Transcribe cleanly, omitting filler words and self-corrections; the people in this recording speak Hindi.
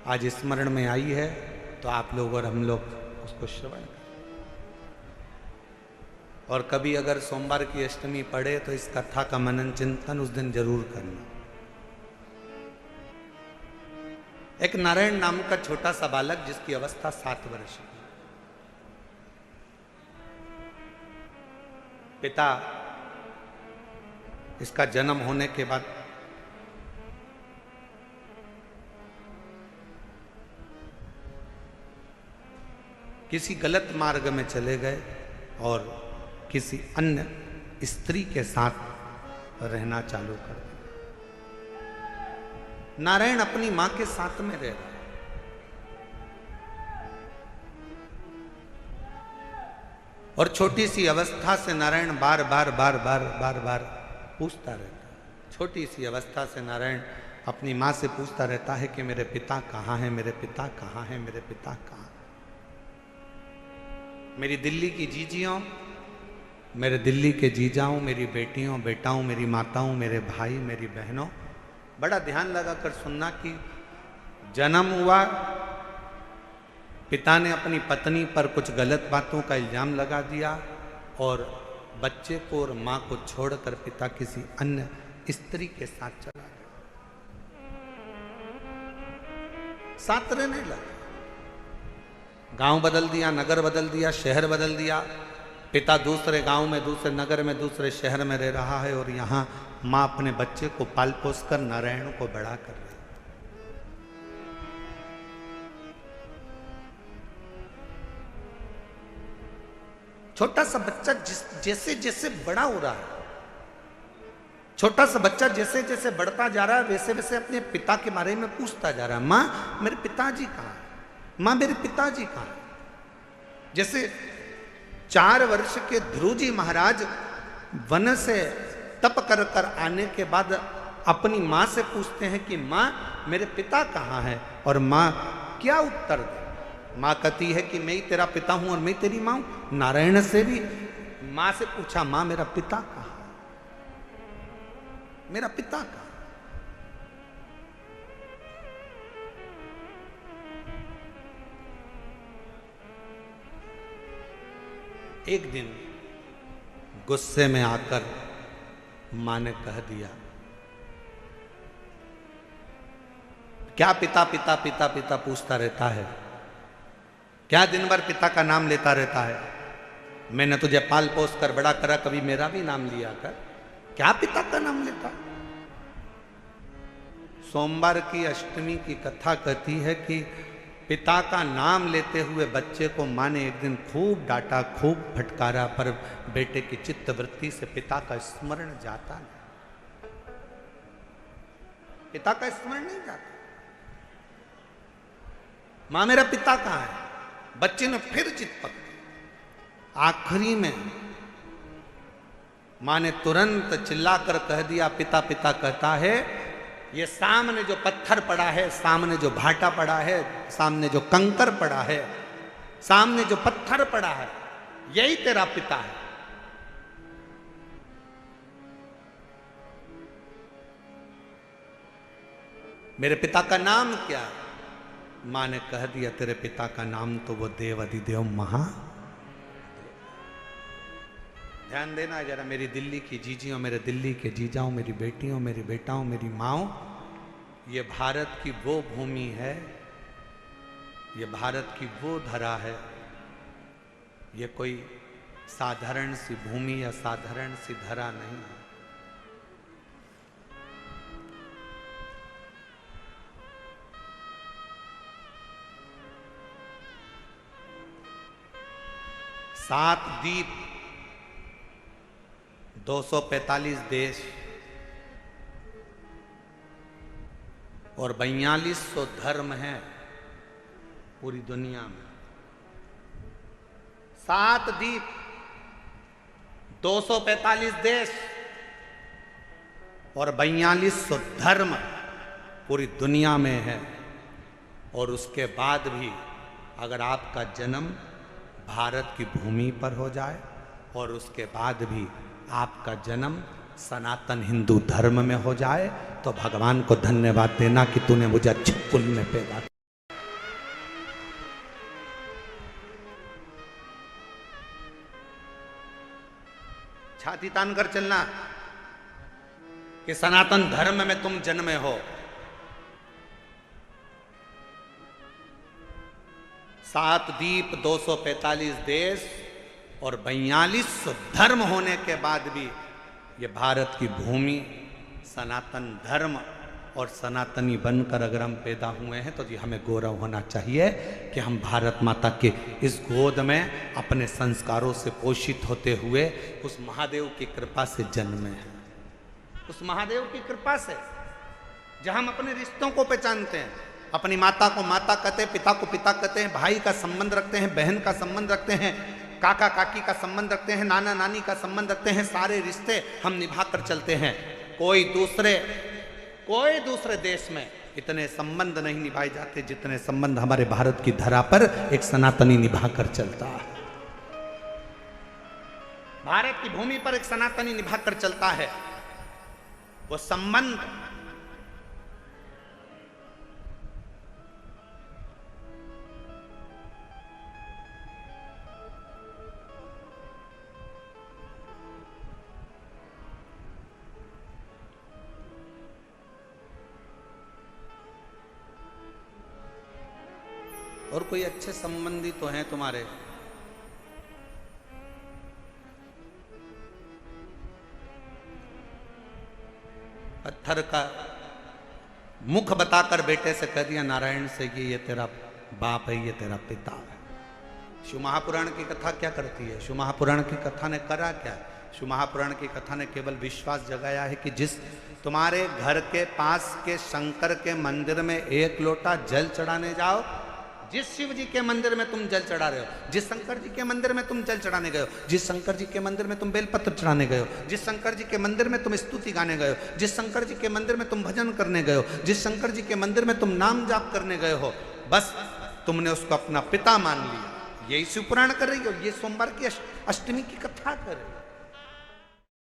आज स्मरण में आई है, तो आप लोग और हम लोग उसको श्रवण करें। और कभी अगर सोमवार की अष्टमी पड़े तो इस कथा का मनन चिंतन उस दिन जरूर करना। एक नारायण नाम का छोटा सा बालक जिसकी अवस्था 7 वर्ष की, पिता इसका जन्म होने के बाद किसी गलत मार्ग में चले गए और किसी अन्य स्त्री के साथ रहना चालू कर दिया। नारायण अपनी मां के साथ में रह रहा है और छोटी सी अवस्था से नारायण बार बार पूछता रहता है। छोटी सी अवस्था से नारायण अपनी मां से पूछता रहता है कि मेरे पिता कहाँ हैं, मेरे पिता कहाँ हैं, मेरे पिता कहाँ। मेरी दिल्ली की जीजियों, मेरे दिल्ली के जीजाओं, मेरी बेटियों बेटाओं, मेरी माताओं, मेरे भाई, मेरी बहनों, बड़ा ध्यान लगाकर सुनना कि जन्म हुआ, पिता ने अपनी पत्नी पर कुछ गलत बातों का इल्जाम लगा दिया और बच्चे को और मां को छोड़कर पिता किसी अन्य स्त्री के साथ चला गया। साथ रहने लगा, गांव बदल दिया, नगर बदल दिया, शहर बदल दिया। पिता दूसरे गांव में, दूसरे नगर में, दूसरे शहर में रह रहा है और यहां मां अपने बच्चे को पाल पोस कर नारायण को बड़ा कर रही है। छोटा सा बच्चा जैसे जैसे बड़ा हो रहा है, छोटा सा बच्चा जैसे जैसे बढ़ता जा रहा है, वैसे वैसे अपने पिता के बारे में पूछता जा रहा है। मां मेरे पिताजी कहाँ है, मां मेरे पिताजी कहाँ है। जैसे 4 वर्ष के ध्रुव जी महाराज वन से तप कर कर आने के बाद अपनी मां से पूछते हैं कि मां मेरे पिता कहाँ है, और मां क्या उत्तर दे। मां कहती है कि मैं ही तेरा पिता हूं और मैं तेरी मां हूं। नारायण से भी मां से पूछा, मां मेरा पिता कहाँ है, मेरा पिता कहाँ। एक दिन गुस्से में आकर मां ने कह दिया, क्या पिता पिता पिता पिता पूछता रहता है, क्या दिन भर पिता का नाम लेता रहता है। मैंने तुझे पाल पोस कर बड़ा करा, कभी मेरा भी नाम लिया कर, क्या पिता का नाम लेता। सोमवार की अष्टमी की कथा कहती है कि पिता का नाम लेते हुए बच्चे को मां ने एक दिन खूब डांटा, खूब फटकारा, पर बेटे की चित्त वृत्ति से पिता का स्मरण जाता नहीं, पिता का स्मरण नहीं जाता। मां मेरा पिता कहाँ है, बच्चे ने फिर चित पकड़ी। आखिरी में मां ने तुरंत चिल्लाकर कह दिया, पिता पिता कहता है, ये सामने जो पत्थर पड़ा है, सामने जो भाटा पड़ा है, सामने जो कंकर पड़ा है, सामने जो पत्थर पड़ा है, यही तेरा पिता है। मेरे पिता का नाम क्या है। मां ने कह दिया, तेरे पिता का नाम तो वो देव अधिदेव महा। ध्यान देना जरा, मेरी दिल्ली की जीजियों, मेरे दिल्ली के जीजाओं, मेरी बेटियों, मेरी बेटाओं, मेरी माओ, ये भारत की वो भूमि है, ये भारत की वो धरा है। ये कोई साधारण सी भूमि या साधारण सी धरा नहीं है। सात द्वीप, 245 देश और 4200 धर्म हैं पूरी दुनिया में। 7 द्वीप, 245 देश और 4200 धर्म पूरी दुनिया में है। और उसके बाद भी अगर आपका जन्म भारत की भूमि पर हो जाए और उसके बाद भी आपका जन्म सनातन हिंदू धर्म में हो जाए, तो भगवान को धन्यवाद देना कि तूने मुझे अच्छे कुल में पैदा किया। छाती तान कर चलना कि सनातन धर्म में तुम जन्मे हो। 7 द्वीप, 245 देश और 42 धर्म होने के बाद भी ये भारत की भूमि सनातन धर्म और सनातनी बनकर अगर हम पैदा हुए हैं तो जी हमें गौरव होना चाहिए कि हम भारत माता के इस गोद में अपने संस्कारों से पोषित होते हुए उस महादेव की कृपा से जन्मे हैं। उस महादेव की कृपा से जहां हम अपने रिश्तों को पहचानते हैं, अपनी माता को माता कहते हैं, पिता को पिता कहते हैं, भाई का संबंध रखते हैं, बहन का संबंध रखते हैं, काका काकी का संबंध रखते हैं, नाना नानी का संबंध रखते हैं। सारे रिश्ते हम निभा कर चलते हैं। कोई दूसरे देश में इतने संबंध नहीं निभाए जाते जितने संबंध हमारे भारत की धरा पर एक सनातनी निभा कर चलता है। भारत की भूमि पर एक सनातनी निभा कर चलता है। वो संबंध और कोई अच्छे संबंधी तो हैं तुम्हारे? पत्थर का मुख बताकर बेटे से कह दिया नारायण से कि ये तेरा बाप है, ये तेरा पिता है। शिव महापुराण की कथा क्या करती है? शिव महापुराण की कथा ने करा क्या? शिव महापुराण की कथा ने केवल विश्वास जगाया है कि जिस तुम्हारे घर के पास के शंकर के मंदिर में 1 लोटा जल चढ़ाने जाओ, जिस शिव जी के मंदिर में तुम जल चढ़ा रहे हो, जिस शंकर जी के मंदिर में तुम जल चढ़ाने गए हो, जिस शंकर जी के मंदिर में तुम बेलपत्र चढ़ाने गए हो, जिस शंकर जी के मंदिर में तुम स्तुति गाने गए हो, जिस शंकर जी के मंदिर में तुम भजन करने गए हो, जिस शंकर जी के मंदिर में तुम नाम जाप करने गए हो, बस तुमने उसको अपना पिता मान लिया। यही शिव पुराण कर रही हो। ये सोमवार की अष्टमी की कथा कर रही हो।